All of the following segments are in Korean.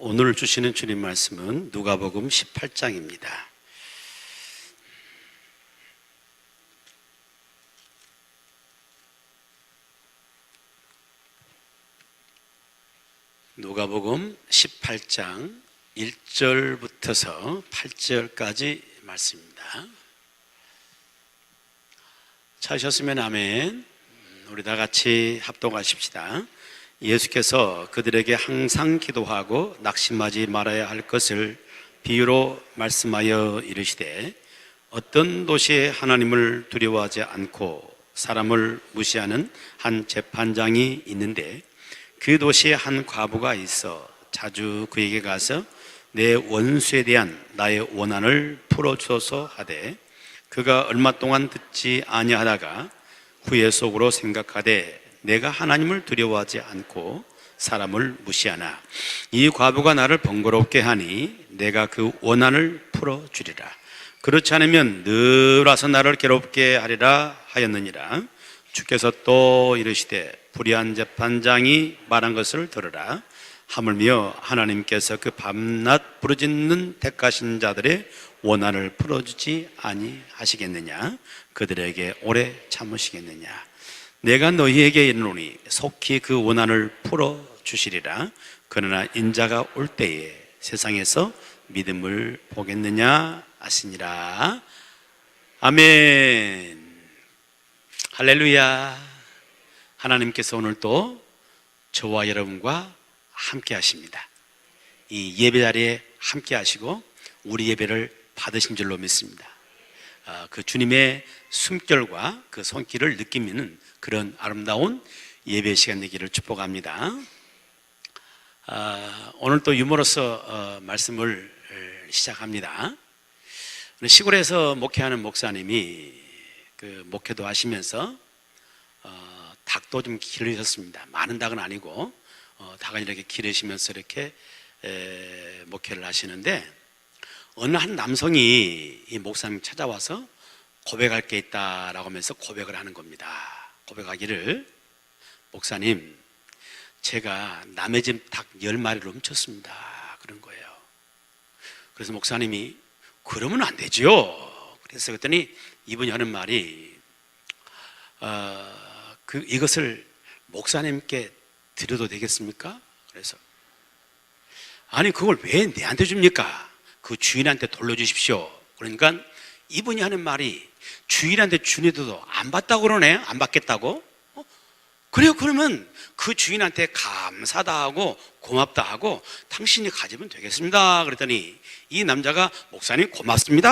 오늘 주시는 주님 말씀은 누가복음 18장입니다. 누가복음 18장 1절부터서 8절까지 말씀입니다. 찾으셨으면 아멘. 우리 다 같이 합독하십시다. 예수께서 그들에게 항상 기도하고 낙심하지 말아야 할 것을 비유로 말씀하여 이르시되, 어떤 도시에 하나님을 두려워하지 않고 사람을 무시하는 한 재판장이 있는데, 그 도시에 한 과부가 있어 자주 그에게 가서 내 원수에 대한 나의 원한을 풀어주소서 하되, 그가 얼마 동안 듣지 아니하다가 후에 속으로 생각하되 내가 하나님을 두려워하지 않고 사람을 무시하나 이 과부가 나를 번거롭게 하니 내가 그 원한을 풀어주리라. 그렇지 않으면 늘 와서 나를 괴롭게 하리라 하였느니라. 주께서 또 이르시되, 불의한 재판장이 말한 것을 들으라. 하물며 하나님께서 그 밤낮 부르짖는 택하신 자들의 원한을 풀어주지 아니하시겠느냐? 그들에게 오래 참으시겠느냐? 내가 너희에게 이르노니 속히 그 원한을 풀어주시리라. 그러나 인자가 올 때에 세상에서 믿음을 보겠느냐 하시니라. 아멘. 할렐루야. 하나님께서 오늘 또 저와 여러분과 함께 하십니다. 이 예배 자리에 함께 하시고 우리 예배를 받으신 줄로 믿습니다. 그 주님의 숨결과 그 손길을 느끼는 그런 아름다운 예배 시간 되기를 축복합니다. 오늘 또 유머러스 말씀을 시작합니다. 시골에서 목회하는 목사님이 그 목회도 하시면서 닭도 좀 기르셨습니다. 많은 닭은 아니고 닭을 이렇게 기르시면서 이렇게 목회를 하시는데, 어느 한 남성이 이 목사님 찾아와서 고백할 게 있다라고 하면서 고백을 하는 겁니다. 고백하기를, 목사님, 제가 남의 집 닭 10마리를 훔쳤습니다. 그런 거예요. 그래서 목사님이, 그러면 안 되죠. 그래서 그랬더니 이분이 하는 말이, 이것을 목사님께 드려도 되겠습니까? 그래서, 아니 그걸 왜 내한테 줍니까? 그 주인한테 돌려주십시오. 그러니까 이분이 하는 말이, 주인한테 주인도 안 받다고 그러네? 안 받겠다고? 그래요. 그러면 그 주인한테 감사다 하고 고맙다 하고 당신이 가지면 되겠습니다. 그랬더니 이 남자가, 목사님 고맙습니다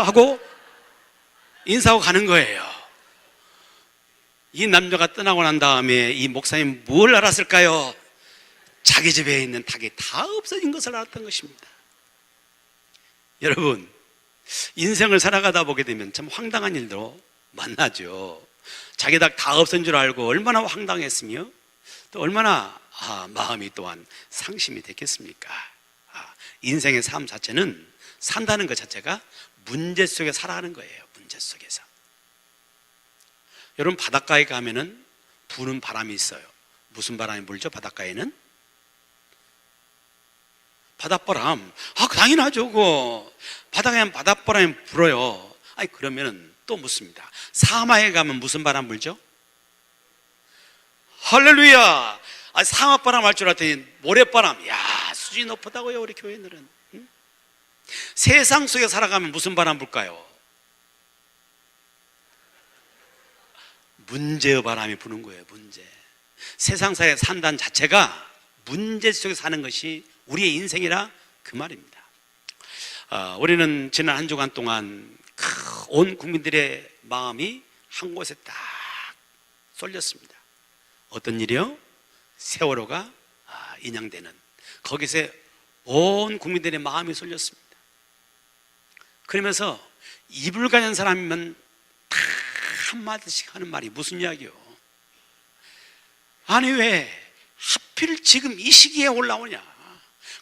하고 인사하고 가는 거예요. 이 남자가 떠나고 난 다음에 이 목사님 뭘 알았을까요? 자기 집에 있는 닭이 다 없어진 것을 알았던 것입니다. 여러분, 인생을 살아가다 보게 되면 참 황당한 일도 만나죠. 자기 닭 다 없어진 줄 알고 얼마나 황당했으며 또 얼마나 마음이 또한 상심이 됐겠습니까? 인생의 삶 자체는, 산다는 것 자체가 문제 속에 살아가는 거예요. 문제 속에서. 여러분, 바닷가에 가면은 부는 바람이 있어요. 무슨 바람이 불죠? 바닷가에는 바닷바람. 당연하죠. 그거 바닷가에 바닷바람이 불어요. 그러면은 또 묻습니다. 사마에 가면 무슨 바람 불죠? 할렐루야. 사마바람 할 줄 알았더니 모래바람. 야, 수준이 높다고요, 우리 교회들은. 응? 세상 속에 살아가면 무슨 바람 불까요? 문제의 바람이 부는 거예요. 문제. 세상사에 산다는 자체가 문제 속에 사는 것이 우리의 인생이라 그 말입니다. 우리는 지난 한 주간 동안 온 국민들의 마음이 한 곳에 딱 쏠렸습니다. 어떤 일이요? 세월호가 인양되는, 거기서 온 국민들의 마음이 쏠렸습니다. 그러면서 이불 가진 사람이면 다 한마디씩 하는 말이 무슨 이야기요? 아니 왜 하필 지금 이 시기에 올라오냐?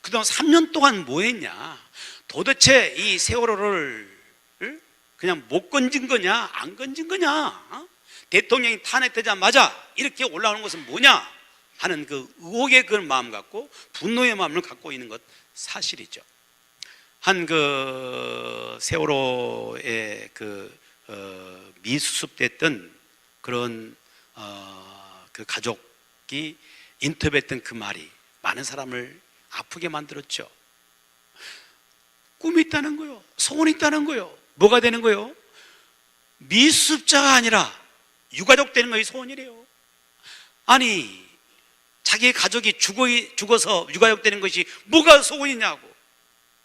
그동안 3년 동안 뭐 했냐? 도대체 이 세월호를 그냥 못 건진 거냐? 안 건진 거냐? 대통령이 탄핵되자마자 이렇게 올라오는 것은 뭐냐? 하는 그 의혹의 그런 마음 갖고 분노의 마음을 갖고 있는 것 사실이죠. 한 그 세월호에 미수습됐던 그런 그 가족이 인터뷰했던 그 말이 많은 사람을 아프게 만들었죠. 꿈이 있다는 거요, 소원이 있다는 거요. 뭐가 되는 거요? 미수습자가 아니라 유가족 되는 것이 소원이래요. 아니, 자기의 가족이 죽어서 유가족 되는 것이 뭐가 소원이냐고.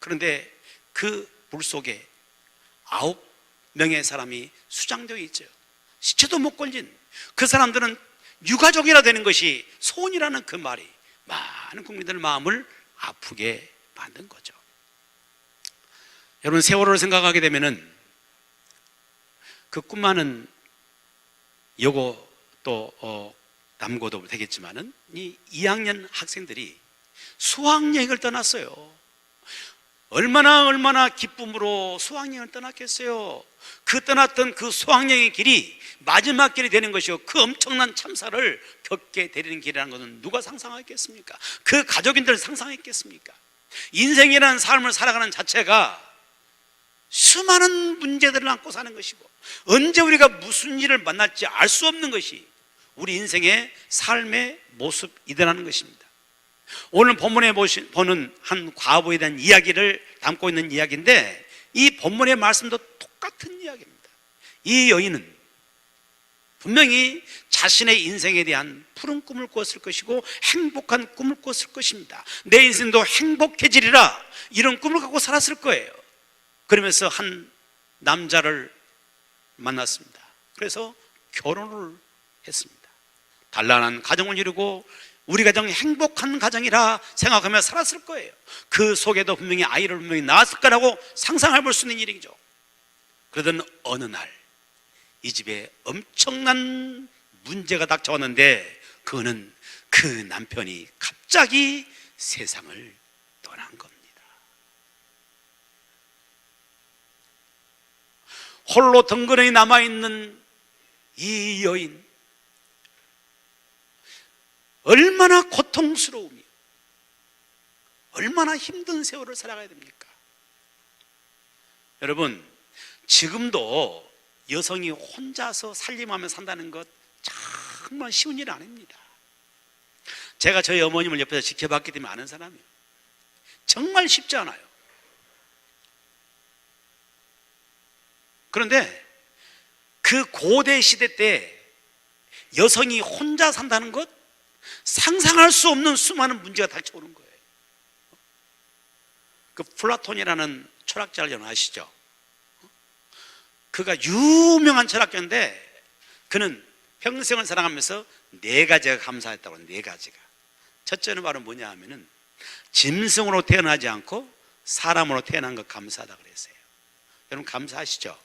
그런데 그 물속에 9명의 사람이 수장되어 있죠. 시체도 못 걸린 그 사람들은 유가족이라 되는 것이 소원이라는 그 말이 많은 국민들 마음을 아프게 만든 거죠. 여러분, 세월호를 생각하게 되면은 그 꿈만은 여고 또 남고도 되겠지만은 이 2학년 학생들이 수학여행을 떠났어요. 얼마나 기쁨으로 수학여행을 떠났겠어요. 그 떠났던 그 수학여행의 길이 마지막 길이 되는 것이요, 그 엄청난 참사를 겪게 되는 길이라는 것은 누가 상상했겠습니까? 그 가족인들 상상했겠습니까? 인생이라는 삶을 살아가는 자체가 수많은 문제들을 안고 사는 것이고, 언제 우리가 무슨 일을 만날지 알 수 없는 것이 우리 인생의 삶의 모습이라는 것입니다. 오늘 본문에 보는 한 과부에 대한 이야기를 담고 있는 이야기인데, 이 본문의 말씀도 똑같은 이야기입니다. 이 여인은 분명히 자신의 인생에 대한 푸른 꿈을 꾸었을 것이고 행복한 꿈을 꾸었을 것입니다. 내 인생도 행복해지리라, 이런 꿈을 갖고 살았을 거예요. 그러면서 한 남자를 만났습니다. 그래서 결혼을 했습니다. 단란한 가정을 이루고 우리 가정이 행복한 가정이라 생각하며 살았을 거예요. 그 속에도 분명히 아이를 분명히 낳았을 거라고 상상해 볼 수 있는 일이죠. 그러던 어느 날 이 집에 엄청난 문제가 닥쳐왔는데, 그는 그 남편이 갑자기 세상을 떠난 겁니다. 홀로 덩그러니 남아있는 이 여인, 얼마나 고통스러우며 얼마나 힘든 세월을 살아가야 됩니까? 여러분, 지금도 여성이 혼자서 살림하며 산다는 것 정말 쉬운 일 아닙니다. 제가 저희 어머님을 옆에서 지켜봤기 때문에 아는 사람이에요. 정말 쉽지 않아요. 그런데 그 고대 시대 때 여성이 혼자 산다는 것, 상상할 수 없는 수많은 문제가 닥쳐오는 거예요. 그 플라톤이라는 철학자를 여러분 아시죠? 그가 유명한 철학자인데, 그는 평생을 살아가면서 4가지가 감사했다고 해요. 4가지가. 첫째는 바로 뭐냐 하면은 짐승으로 태어나지 않고 사람으로 태어난 것 감사하다 그랬어요. 여러분 감사하시죠?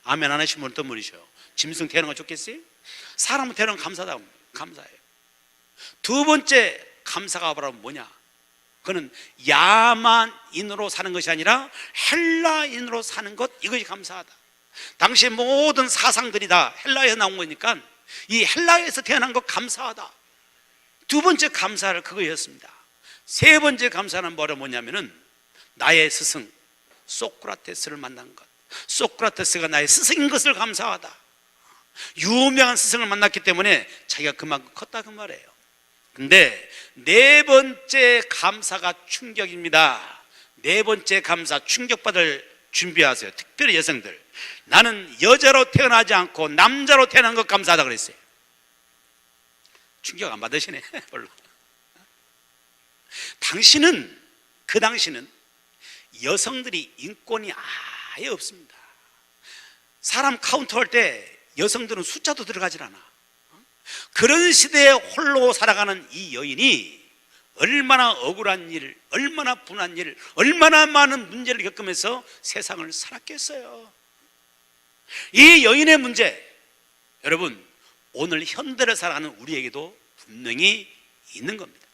아멘 안 하시면 어떤 분이셔요? 짐승 태어난 거 좋겠어요? 사람으로 태어난 거 감사해요. 두 번째 감사가 바로 뭐냐? 그는 야만인으로 사는 것이 아니라 헬라인으로 사는 것, 이것이 감사하다. 당시 모든 사상들이 다 헬라에서 나온 거니까 이 헬라에서 태어난 것 감사하다. 두 번째 감사를 그거였습니다. 세 번째 감사는 뭐냐면은 나의 스승 소크라테스를 만난 것, 소크라테스가 나의 스승인 것을 감사하다. 유명한 스승을 만났기 때문에 자기가 그만큼 컸다 그 말이에요. 근데 4번째 감사가 충격입니다. 4번째 감사, 충격받을 준비하세요. 특별히 여성들. 나는 여자로 태어나지 않고 남자로 태어난 것 감사하다 그랬어요. 충격 안 받으시네 별로. 그 당시는 여성들이 인권이 아예 없습니다. 사람 카운트할 때 여성들은 숫자도 들어가질 않아. 그런 시대에 홀로 살아가는 이 여인이 얼마나 억울한 일, 얼마나 분한 일, 얼마나 많은 문제를 겪으면서 세상을 살았겠어요. 이 여인의 문제, 여러분 오늘 현대를 살아가는 우리에게도 분명히 있는 겁니다.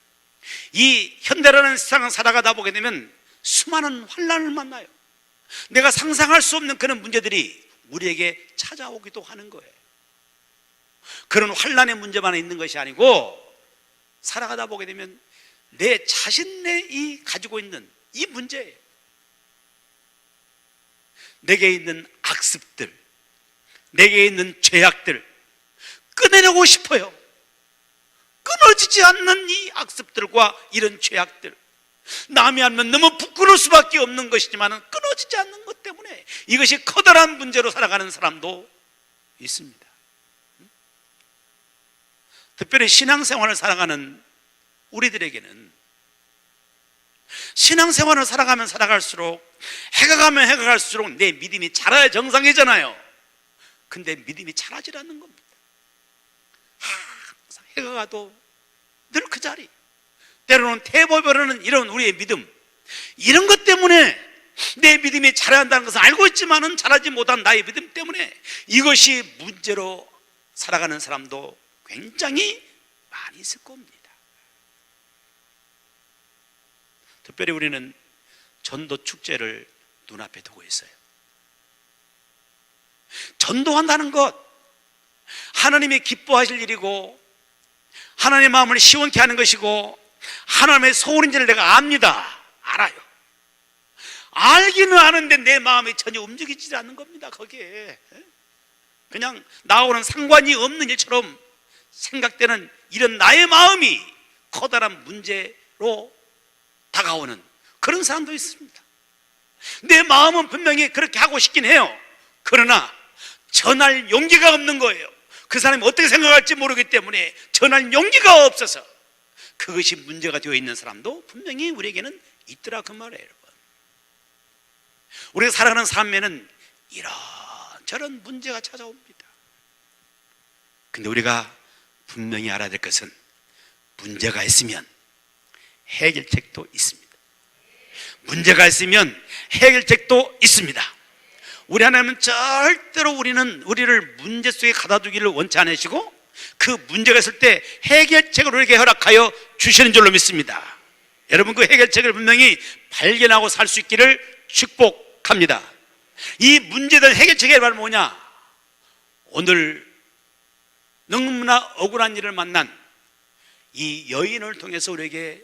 이 현대라는 세상을 살아가다 보게 되면 수많은 환난을 만나요. 내가 상상할 수 없는 그런 문제들이 우리에게 찾아오기도 하는 거예요. 그런 환난의 문제만 있는 것이 아니고 살아가다 보게 되면 내 자신이 가지고 있는 이 문제예요. 내게 있는 악습들, 내게 있는 죄악들 끊어내고 싶어요. 끊어지지 않는 이 악습들과 이런 죄악들, 남이 알면 너무 부끄러울 수밖에 없는 것이지만 끊어지지 않는 것 때문에 이것이 커다란 문제로 살아가는 사람도 있습니다. 특별히 신앙생활을 살아가는 우리들에게는 신앙생활을 살아가면 살아갈수록 해가 가면 해가 갈수록 내 믿음이 자라야 정상이잖아요. 근데 믿음이 자라질 않는 겁니다. 항상 해가 가도 늘 그 자리, 때로는 태보별하는 이런 우리의 믿음, 이런 것 때문에 내 믿음이 자라야 한다는 것을 알고 있지만은 자라지 못한 나의 믿음 때문에 이것이 문제로 살아가는 사람도 굉장히 많이 있을 겁니다. 특별히 우리는 전도 축제를 눈앞에 두고 있어요. 전도한다는 것, 하나님이 기뻐하실 일이고 하나님의 마음을 시원케 하는 것이고 하나님의 소원인지를 내가 압니다. 알아요. 알기는 아는데 내 마음이 전혀 움직이지 않는 겁니다. 거기에 그냥 나하고는 상관이 없는 일처럼 생각되는 이런 나의 마음이 커다란 문제로 다가오는 그런 사람도 있습니다. 내 마음은 분명히 그렇게 하고 싶긴 해요. 그러나 전할 용기가 없는 거예요. 그 사람이 어떻게 생각할지 모르기 때문에 전할 용기가 없어서 그것이 문제가 되어 있는 사람도 분명히 우리에게는 있더라, 그 말이에요. 여러분, 우리가 살아가는 삶에는 이런저런 문제가 찾아옵니다. 근데 우리가 분명히 알아야 될 것은 문제가 있으면 해결책도 있습니다. 문제가 있으면 해결책도 있습니다. 우리 하나님은 절대로 우리를 문제 속에 가둬두기를 원치 않으시고 그 문제가 있을 때 해결책을 우리에게 허락하여 주시는 줄로 믿습니다. 여러분, 그 해결책을 분명히 발견하고 살 수 있기를 축복합니다. 이 문제들 해결책이 바로 뭐냐? 오늘 너무나 억울한 일을 만난 이 여인을 통해서 우리에게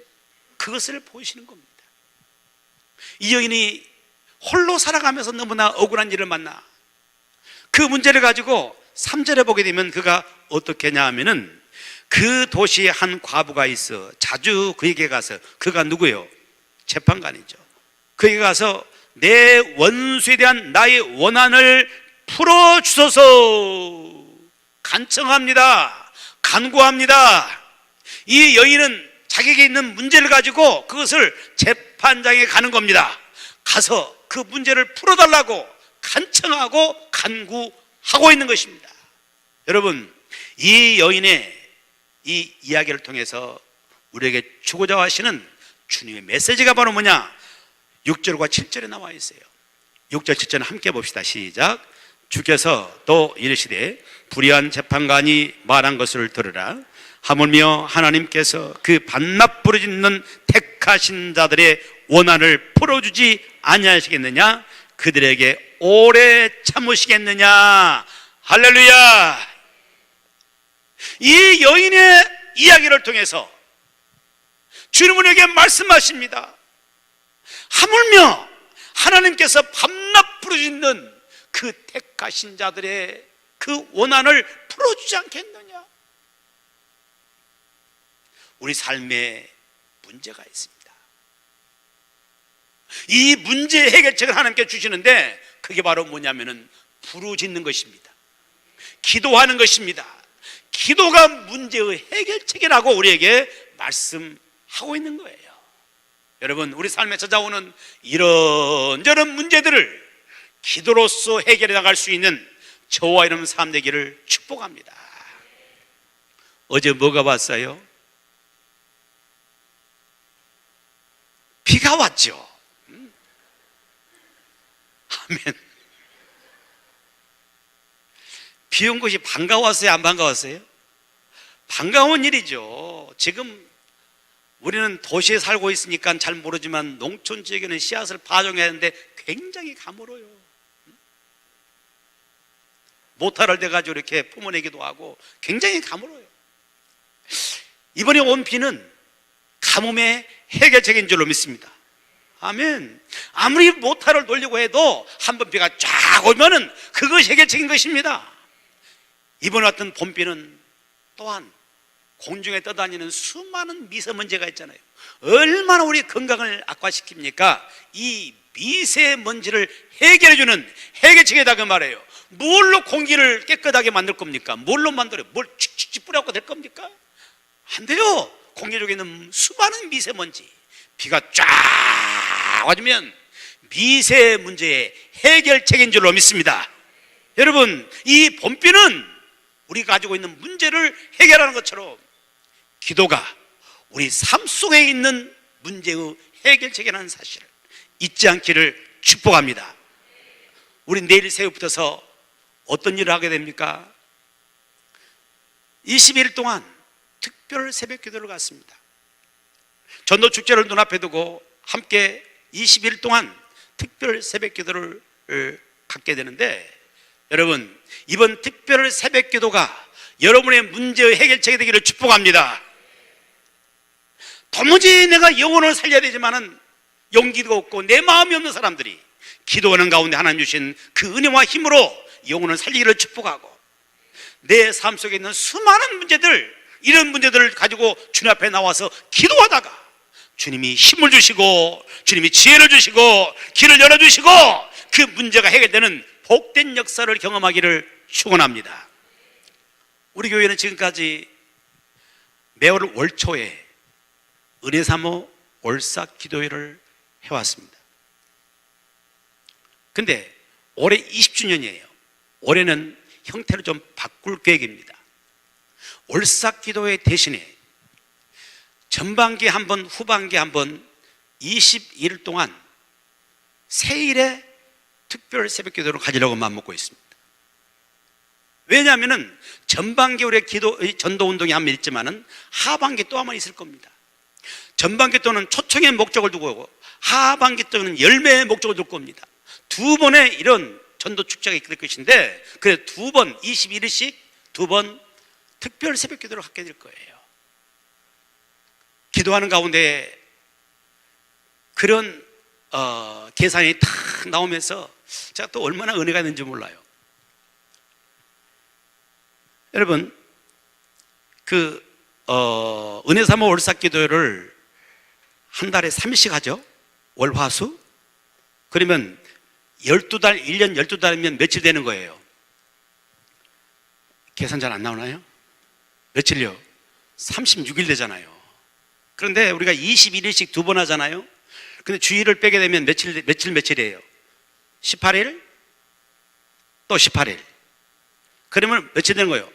그것을 보이시는 겁니다. 이 여인이 홀로 살아가면서 너무나 억울한 일을 만나 그 문제를 가지고 3절에 보게 되면 그가 어떻게 하냐 하면은 그 도시에 한 과부가 있어 자주 그에게 가서, 그가 누구예요? 재판관이죠. 그에게 가서 내 원수에 대한 나의 원한을 풀어주소서 간청합니다. 간구합니다. 이 여인은 자기에게 있는 문제를 가지고 그것을 재판장에 가는 겁니다. 가서 그 문제를 풀어달라고 간청하고 간구하고 있는 것입니다. 여러분, 이 여인의 이 이야기를 통해서 우리에게 주고자 하시는 주님의 메시지가 바로 뭐냐? 6절과 7절에 나와 있어요. 6절 7절 함께 봅시다. 시작. 주께서 또 이르시되 불의한 재판관이 말한 것을 들으라. 하물며 하나님께서 그 반납 부르짖는 택하신 자들의 원한을 풀어주지 아니하시겠느냐? 그들에게 오래 참으시겠느냐? 할렐루야! 이 여인의 이야기를 통해서 주님은 우리에게 말씀하십니다. 하물며 하나님께서 반납 부르짖는 그 택하신 자들의 그 원한을 풀어주지 않겠느냐? 우리 삶에 문제가 있습니다. 이 문제 해결책을 하나님께 주시는데 그게 바로 뭐냐면은 부르짖는 것입니다. 기도하는 것입니다. 기도가 문제의 해결책이라고 우리에게 말씀하고 있는 거예요. 여러분, 우리 삶에 찾아오는 이런저런 문제들을 기도로서 해결해 나갈 수 있는 저와 여러분 삶 되기를 축복합니다. 어제 뭐가 왔어요? 비가 왔죠. 아멘. 비 온 것이 반가웠어요? 안 반가웠어요? 반가운 일이죠. 지금 우리는 도시에 살고 있으니까 잘 모르지만 농촌 지역에는 씨앗을 파종해야 하는데 굉장히 가물어요. 모타를 대가지고 이렇게 품어내기도 하고 굉장히 가물어요. 이번에 온 비는 가뭄의 해결책인 줄로 믿습니다. 아멘. 아무리 모타를 돌리고 해도 한번 비가 쫙 오면은 그것이 해결책인 것입니다. 이번에 왔던 봄비는 또한 공중에 떠다니는 수많은 미세먼지가 있잖아요. 얼마나 우리 건강을 악화시킵니까? 이 미세먼지를 해결해주는 해결책이다 그 말이에요. 뭘로 공기를 깨끗하게 만들 겁니까? 뭘로 만들어요? 뭘 칙칙 뿌려갖고 될 겁니까? 안 돼요. 공기 속에 있는 수많은 미세먼지, 비가 쫙 와주면 미세문제의 해결책인 줄로 믿습니다. 여러분, 이 봄비는 우리가 가지고 있는 문제를 해결하는 것처럼 기도가 우리 삶 속에 있는 문제의 해결책이라는 사실을 잊지 않기를 축복합니다. 우리 내일 새벽부터서 어떤 일을 하게 됩니까? 20일 동안 특별 새벽 기도를 갖습니다. 전도 축제를 눈앞에 두고 함께 20일 동안 특별 새벽 기도를 갖게 되는데, 여러분, 이번 특별 새벽 기도가 여러분의 문제의 해결책이 되기를 축복합니다. 도무지 내가 영혼을 살려야 되지만은 용기도 없고 내 마음이 없는 사람들이 기도하는 가운데 하나님 주신 그 은혜와 힘으로 영혼을 살리기를 축복하고, 내 삶 속에 있는 수많은 문제들, 이런 문제들을 가지고 주님 앞에 나와서 기도하다가 주님이 힘을 주시고 주님이 지혜를 주시고 길을 열어주시고 그 문제가 해결되는 복된 역사를 경험하기를 축원합니다. 우리 교회는 지금까지 매월 월초에 은혜사모 월삭 기도회를 해왔습니다. 근데 올해 20주년이에요. 올해는 형태를 좀 바꿀 계획입니다. 월삭 기도회 대신에 전반기에 한 번, 후반기에 한 번 22일 동안 세일에 특별 새벽 기도를 가지려고 마음먹고 있습니다. 왜냐하면 전반기 우리 전도 운동이 한 번 있지만은 하반기 또 한 번 있을 겁니다. 전반기 때는 초청의 목적을 두고 하반기 때는 열매의 목적을 둘 겁니다. 두 번의 이런 전도 축제가 있을 것인데, 그래서 두 번 21일씩 두 번 특별 새벽 기도를 갖게 될 거예요. 기도하는 가운데 그런 계산이 탁 나오면서 제가 또 얼마나 은혜가 있는지 몰라요. 여러분, 은혜사모 월삭 기도를 한 달에 3일씩 하죠. 월화수. 그러면 12달, 1년 12달이면 며칠 되는 거예요? 계산 잘 안 나오나요? 며칠요? 36일 되잖아요. 그런데 우리가 21일씩 두 번 하잖아요. 근데 주일을 빼게 되면 며칠이에요? 18일? 또 18일. 그러면 며칠 되는 거예요?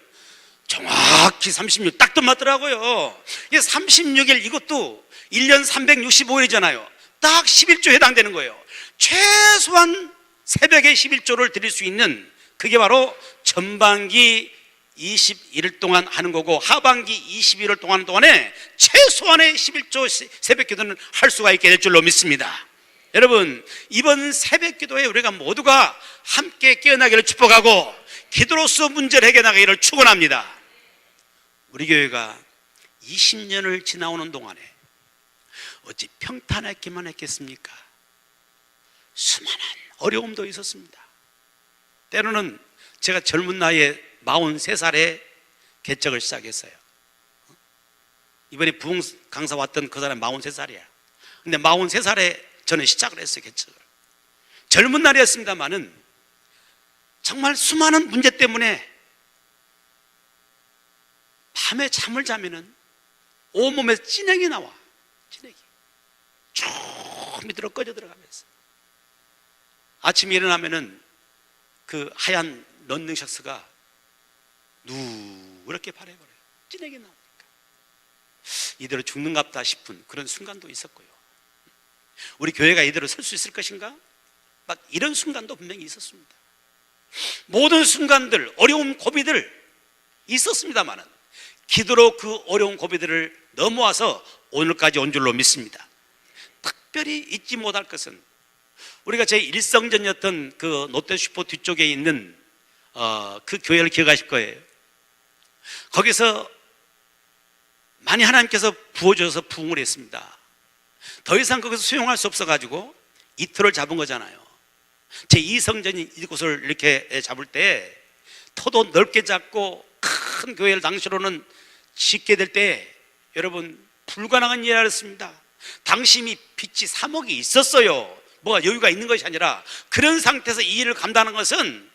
정확히 36, 딱 맞더라고요. 이게 36일, 이것도 1년 365일이잖아요. 딱 11조 해당되는 거예요. 최소한 새벽에 11조를 드릴 수 있는, 그게 바로 전반기 21일 동안 하는 거고, 하반기 21일 동안에 최소한의 11조 새벽 기도는 할 수가 있게 될 줄로 믿습니다. 여러분, 이번 새벽 기도에 우리가 모두가 함께 깨어나기를 축복하고 기도로서 문제를 해결하기를 축원합니다. 우리 교회가 20년을 지나오는 동안에 어찌 평탄했기만 했겠습니까? 수많은 어려움도 있었습니다. 때로는 제가 젊은 나이에 43살에 개척을 시작했어요. 이번에 부흥 강사 왔던 그 사람 43살이야. 근데 43살에 저는 시작을 했어요, 개척을. 젊은 날이었습니다만은 정말 수많은 문제 때문에 밤에 잠을 자면은 온몸에서 찐행이 나와. 찐행이 쭉 밑으로 꺼져 들어가면서 아침에 일어나면은 그 하얀 런닝셔츠가 누렇게 바래버려요. 찐하게 나오니까 이대로 죽는갑다 싶은 그런 순간도 있었고요. 우리 교회가 이대로 설 수 있을 것인가? 막 이런 순간도 분명히 있었습니다. 모든 순간들, 어려운 고비들 있었습니다만은 기도로 그 어려운 고비들을 넘어와서 오늘까지 온 줄로 믿습니다. 특별히 잊지 못할 것은 우리가 제 일성전이었던 그 롯데슈퍼 뒤쪽에 있는 그 교회를 기억하실 거예요. 거기서 많이 하나님께서 부어줘서 부흥을 했습니다. 더 이상 거기서 수용할 수 없어가지고 이틀을 잡은 거잖아요. 제2성전 이곳을 이렇게 잡을 때 터도 넓게 잡고 큰 교회를 당시로는 짓게 될 때 여러분 불가능한 일이었습니다. 당시 이미 빚이 3억이 있었어요. 뭐가 여유가 있는 것이 아니라 그런 상태에서 이 일을 감당하는 것은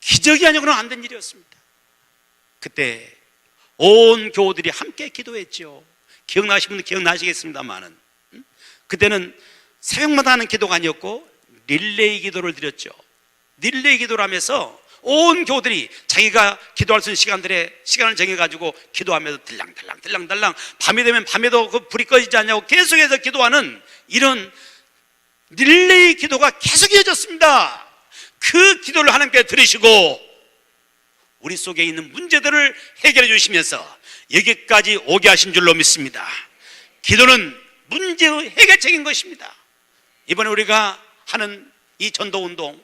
기적이 아니고는 안 된 일이었습니다. 그때 온 교우들이 함께 기도했죠. 기억나시는 분은 기억나시겠습니다만은 그때는 새벽마다 하는 기도가 아니었고 릴레이 기도를 드렸죠. 릴레이 기도를 하면서 온 교우들이 자기가 기도할 수 있는 시간을 정해가지고 기도하면서 들랑들랑 밤이 되면 밤에도 그 불이 꺼지지 않냐고 계속해서 기도하는 이런 릴레이 기도가 계속 이어졌습니다. 그 기도를 하나님께 들으시고 우리 속에 있는 문제들을 해결해 주시면서 여기까지 오게 하신 줄로 믿습니다. 기도는 문제의 해결책인 것입니다. 이번에 우리가 하는 이 전도운동,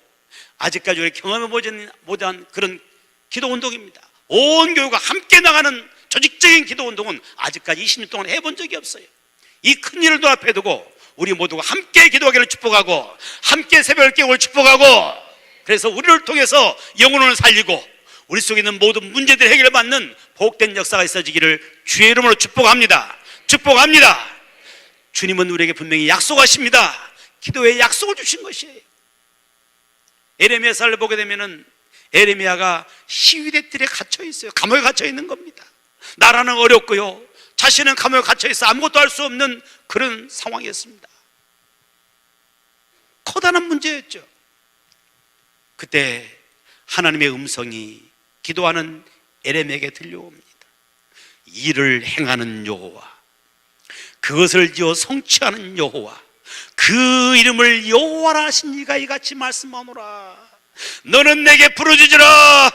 아직까지 우리 경험해보지 못한 그런 기도운동입니다. 온 교회가 함께 나가는 조직적인 기도운동은 아직까지 20년 동안 해본 적이 없어요. 이 큰 일을 눈앞에 두고 우리 모두가 함께 기도하기를 축복하고 함께 새벽을 깨우기를 축복하고 그래서 우리를 통해서 영혼을 살리고 우리 속에 있는 모든 문제들 해결을 받는 복된 역사가 있어지기를 주의 이름으로 축복합니다. 축복합니다. 주님은 우리에게 분명히 약속하십니다. 기도에 약속을 주신 것이에요. 에레미야서를 보게 되면은 에레미야가 시위대들에 갇혀 있어요. 감옥에 갇혀 있는 겁니다. 나라는 어렵고요, 자신은 감옥에 갇혀 있어 아무것도 할 수 없는 그런 상황이었습니다. 커다란 문제였죠. 그때 하나님의 음성이 기도하는 에레미야에게 들려옵니다. 일을 행하는 여호와, 그것을 지어 성취하는 여호와, 그 이름을 여호와라 하신 이가 이같이 말씀하노라. 너는 내게 부르짖으라.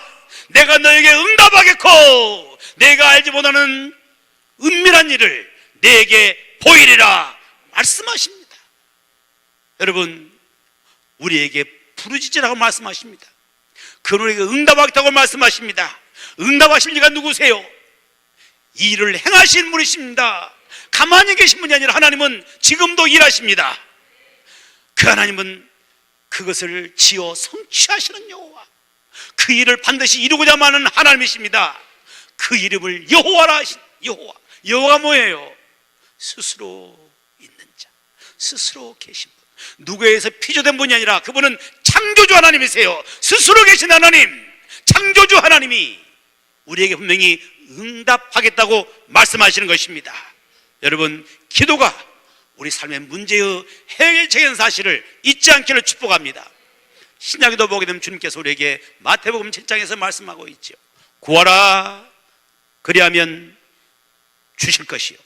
내가 너에게 응답하겠고 내가 알지 못하는 은밀한 일을 내게 보이리라 말씀하십니다. 여러분, 우리에게 부르짖으라고 말씀하십니다. 그는 우리에게 응답하겠다고 말씀하십니다. 응답하실 이가 누구세요? 이 일을 행하신 분이십니다. 가만히 계신 분이 아니라 하나님은 지금도 일하십니다. 그 하나님은 그것을 지어 성취하시는 여호와, 그 일을 반드시 이루고자 하는 하나님이십니다. 그 이름을 여호와라 하신 여호와. 여호와가 뭐예요? 스스로 있는 자, 스스로 계신 분, 누구에게서 피조된 분이 아니라 그분은 창조주 하나님이세요. 스스로 계신 하나님, 창조주 하나님이 우리에게 분명히 응답하겠다고 말씀하시는 것입니다. 여러분, 기도가 우리 삶의 문제의 해결책인 사실을 잊지 않기를 축복합니다. 신약에도 보게 되면 주님께서 우리에게 마태복음 7장에서 말씀하고 있죠. 구하라 그리하면 주실 것이요,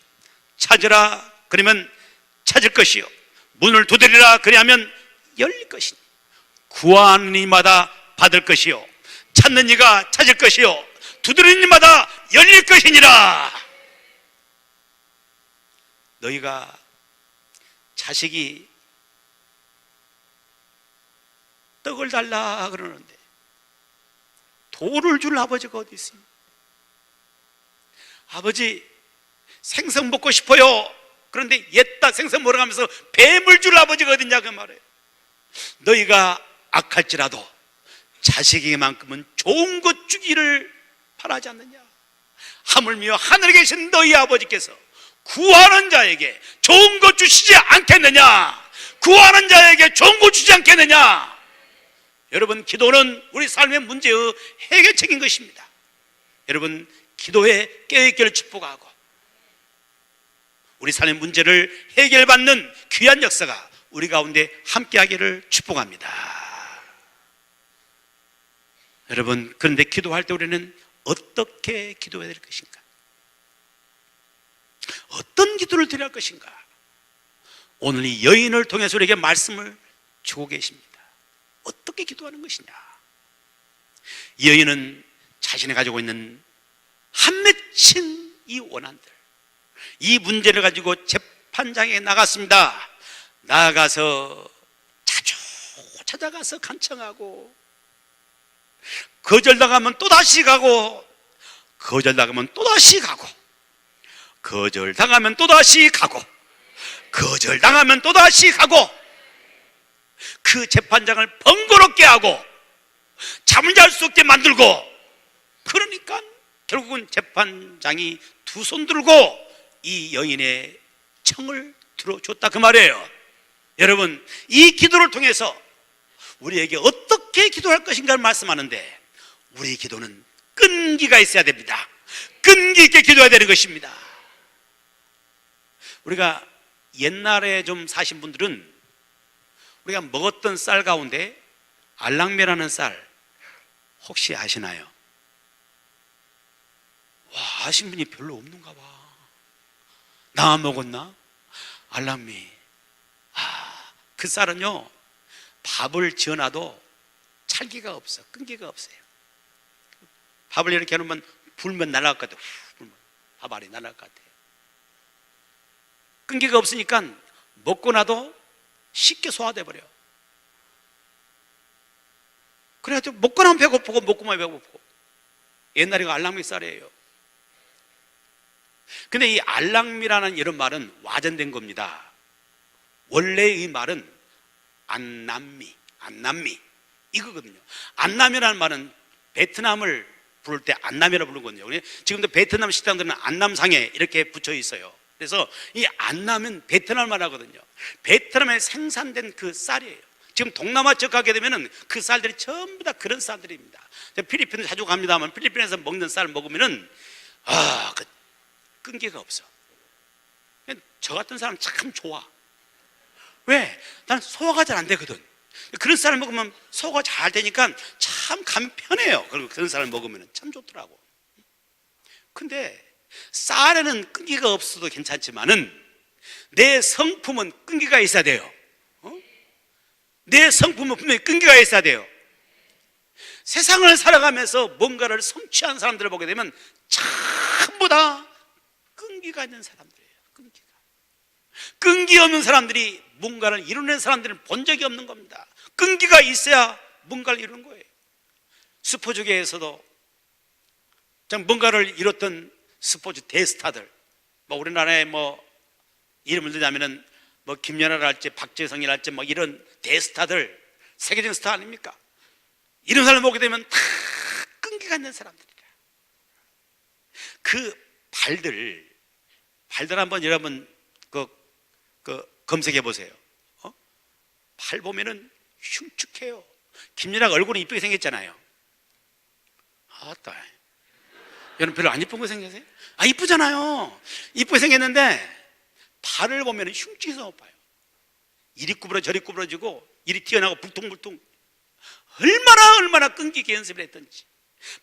찾으라 그러면 찾을 것이요, 문을 두드리라 그리하면 열릴 것이니 구하는 이마다 받을 것이요, 찾는 이가 찾을 것이요, 두드리는 이마다 열릴 것이니라. 너희가 자식이 떡을 달라 그러는데 돌을 줄 아버지가 어디 있습니까? 아버지, 생선 먹고 싶어요. 그런데 옛다 생선 먹으러 가면서 뱀을 줄 아버지가 어딨냐 그 말이에요. 너희가 악할지라도 자식에게만큼은 좋은 것 주기를 바라지 않느냐? 하물며 하늘에 계신 너희 아버지께서 구하는 자에게 좋은 것 주시지 않겠느냐? 구하는 자에게 좋은 것 주지 않겠느냐? 여러분, 기도는 우리 삶의 문제의 해결책인 것입니다. 여러분, 기도에 깨어있기를 축복하고 우리 삶의 문제를 해결받는 귀한 역사가 우리 가운데 함께하기를 축복합니다. 여러분, 그런데 기도할 때 우리는 어떻게 기도해야 될 것인가? 어떤 기도를 드려야 할 것인가? 오늘 이 여인을 통해서 우리에게 말씀을 주고 계십니다. 어떻게 기도하는 것이냐? 이 여인은 자신이 가지고 있는 한 맺힌 이 원한들, 이 문제를 가지고 재판장에 나갔습니다. 나아가서 자주 찾아가서 간청하고, 거절당하면 또다시 가고, 거절당하면 또다시 가고, 거절당하면 또다시 가고, 거절당하면 또다시 가고, 그 재판장을 번거롭게 하고 잠을 잘 수 없게 만들고, 그러니까 결국은 재판장이 두 손 들고 이 여인의 청을 들어줬다, 그 말이에요. 여러분, 이 기도를 통해서 우리에게 어떻게 기도할 것인가를 말씀하는데, 우리 기도는 끈기가 있어야 됩니다. 끈기 있게 기도해야 되는 것입니다. 우리가 옛날에 좀 사신 분들은 우리가 먹었던 쌀 가운데 알랑매라는 쌀 혹시 아시나요? 와, 아신 분이 별로 없는가 봐. 나만 먹었나? 알랑매. 그 쌀은요, 밥을 지어놔도 찰기가 없어, 끈기가 없어요. 밥을 이렇게 해놓으면 불면 날아갈 것 같아요. 밥 알이 날아갈 것 같아요. 끈기가 없으니까 먹고 나도 쉽게 소화돼 버려. 그래가지고 먹고 나면 배고프고 먹고 나면 배고프고. 옛날에 알랑미 쌀이에요. 근데 이 알랑미라는 이런 말은 와전된 겁니다. 원래 이 말은 안남미 이거거든요. 안남이라는 말은 베트남을 부를 때 안남이라고 부르거든요. 지금도 베트남 식당들은 안남상에 이렇게 붙여 있어요. 그래서 이 안남은 베트남 말하거든요. 베트남에 생산된 그 쌀이에요. 지금 동남아 쪽 가게 되면은 그 쌀들이 전부 다 그런 쌀들입니다. 필리핀에 자주 갑니다만 필리핀에서 먹는 쌀 먹으면은 그 끈기가 없어. 저 같은 사람 참 좋아. 왜? 난 소화가 잘 안 되거든. 그런 쌀을 먹으면 소화가 잘 되니까 참 간편해요. 그런 쌀을 먹으면 참 좋더라고. 근데 쌀에는 끈기가 없어도 괜찮지만은 내 성품은 끈기가 있어야 돼요. 내 성품은 분명히 끈기가 있어야 돼요. 세상을 살아가면서 뭔가를 성취한 사람들을 보게 되면 전부 다 끈기가 있는 사람들이에요. 끈기 없는 사람들이 뭔가를 이루는 사람들은 본 적이 없는 겁니다. 끈기가 있어야 뭔가를 이루는 거예요. 스포츠계에서도 뭔가를 이뤘던 스포츠 대스타들, 우리나라에 이름을 들자면은 김연아랄지 박재성이랄지 이런 대스타들, 세계적인 스타 아닙니까? 이런 사람을 보게 되면 다 끈기가 있는 사람들이라. 그 발들 한번 여러분 검색해 보세요. 발 보면은 흉측해요. 김연아가 얼굴은 이쁘게 생겼잖아요. 아따, 여러분 별로 안 이쁜 거 생겼어요? 이쁘잖아요. 이쁘게 생겼는데 발을 보면 흉측해서 못 봐요. 이리 구부러 저리 구부러지고 이리 튀어나오고 불퉁불퉁. 얼마나 끈기 있게 연습을 했던지.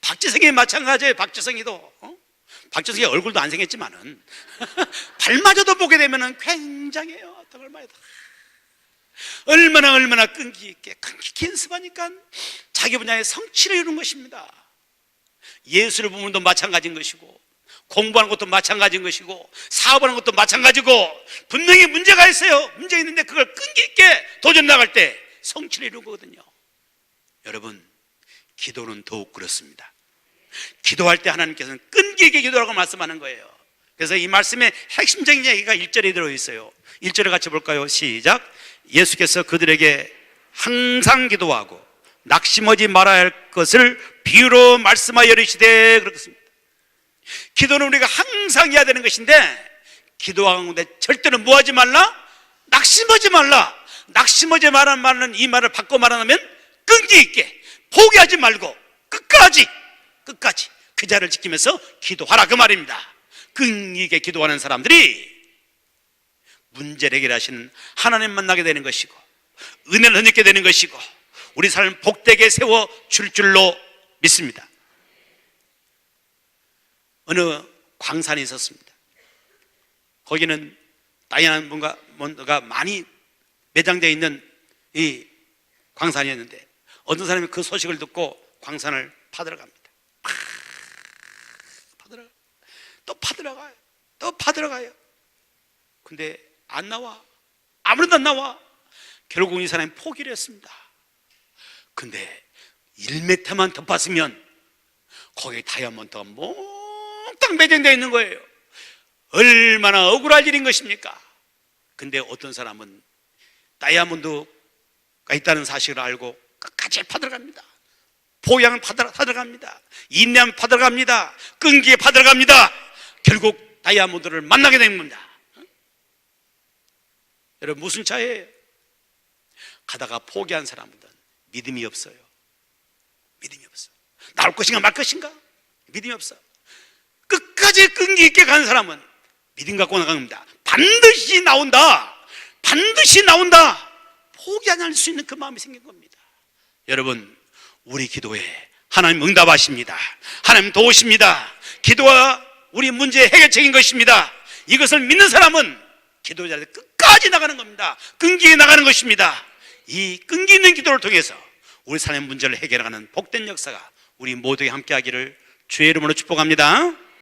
박지성이 마찬가지예요. 박지성이 얼굴도 안 생겼지만은 발마저도 보게 되면은 굉장해요. 얼마나 끈기 있게 연습하니까 자기 분야의 성취를 이루는 것입니다. 예술의 부분도 마찬가지인 것이고, 공부하는 것도 마찬가지인 것이고, 사업하는 것도 마찬가지고, 분명히 문제가 있어요. 문제 있는데 그걸 끈기 있게 도전 나갈 때 성취를 이루는 거거든요. 여러분, 기도는 더욱 그렇습니다. 기도할 때 하나님께서는 끈기 있게 기도하라고 말씀하는 거예요. 그래서 이 말씀의 핵심적인 얘기가 1절에 들어있어요. 1절을 같이 볼까요? 시작. 예수께서 그들에게 항상 기도하고 낙심하지 말아야 할 것을 비유로 말씀하여 이르시되, 그렇습니다. 기도는 우리가 항상 해야 되는 것인데, 기도하는데 절대로 뭐하지 말라? 낙심하지 말라. 낙심하지 말라는 말은, 이 말을 바꿔 말하면 끈기 있게 포기하지 말고 끝까지 그 자리를 지키면서 기도하라, 그 말입니다. 끈기 있게 기도하는 사람들이 문제를 해결하시는 하나님 만나게 되는 것이고, 은혜를 얻게 되는 것이고, 우리 삶을 복되게 세워 줄 줄로 믿습니다. 어느 광산이 있었습니다. 거기는 다양한 뭔가 많이 매장되어 있는 이 광산이었는데, 어떤 사람이 그 소식을 듣고 광산을 파들어 갑니다. 또 파들어 가요. 근데 안 나와. 아무래도 안 나와. 결국 이 사람이 포기를 했습니다. 근데 1m만 더 팠으면 거기에 다이아몬드가 몽땅 매장되어 있는 거예요. 얼마나 억울할 일인 것입니까? 근데 어떤 사람은 다이아몬드가 있다는 사실을 알고 끝까지 파들어갑니다. 포양을 파들어갑니다. 인내함을 파들어갑니다. 끈기에 파들어갑니다. 결국 다이아몬드를 만나게 된 겁니다. 여러분, 무슨 차이예요? 가다가 포기한 사람은 믿음이 없어요. 믿음이 없어. 나올 것인가 말 것인가? 믿음이 없어. 끝까지 끈기 있게 가는 사람은 믿음 갖고 나갑니다. 반드시 나온다. 반드시 나온다. 포기 안 할 수 있는 그 마음이 생긴 겁니다. 여러분, 우리 기도에 하나님 응답하십니다. 하나님 도우십니다. 기도가 우리 문제의 해결책인 것입니다. 이것을 믿는 사람은 기도자들 끝까지 나가는 겁니다. 끈기 있게 나가는 것입니다. 이 끈기 있는 기도를 통해서 우리 삶의 문제를 해결하는 복된 역사가 우리 모두에게 함께하기를 주의 이름으로 축복합니다.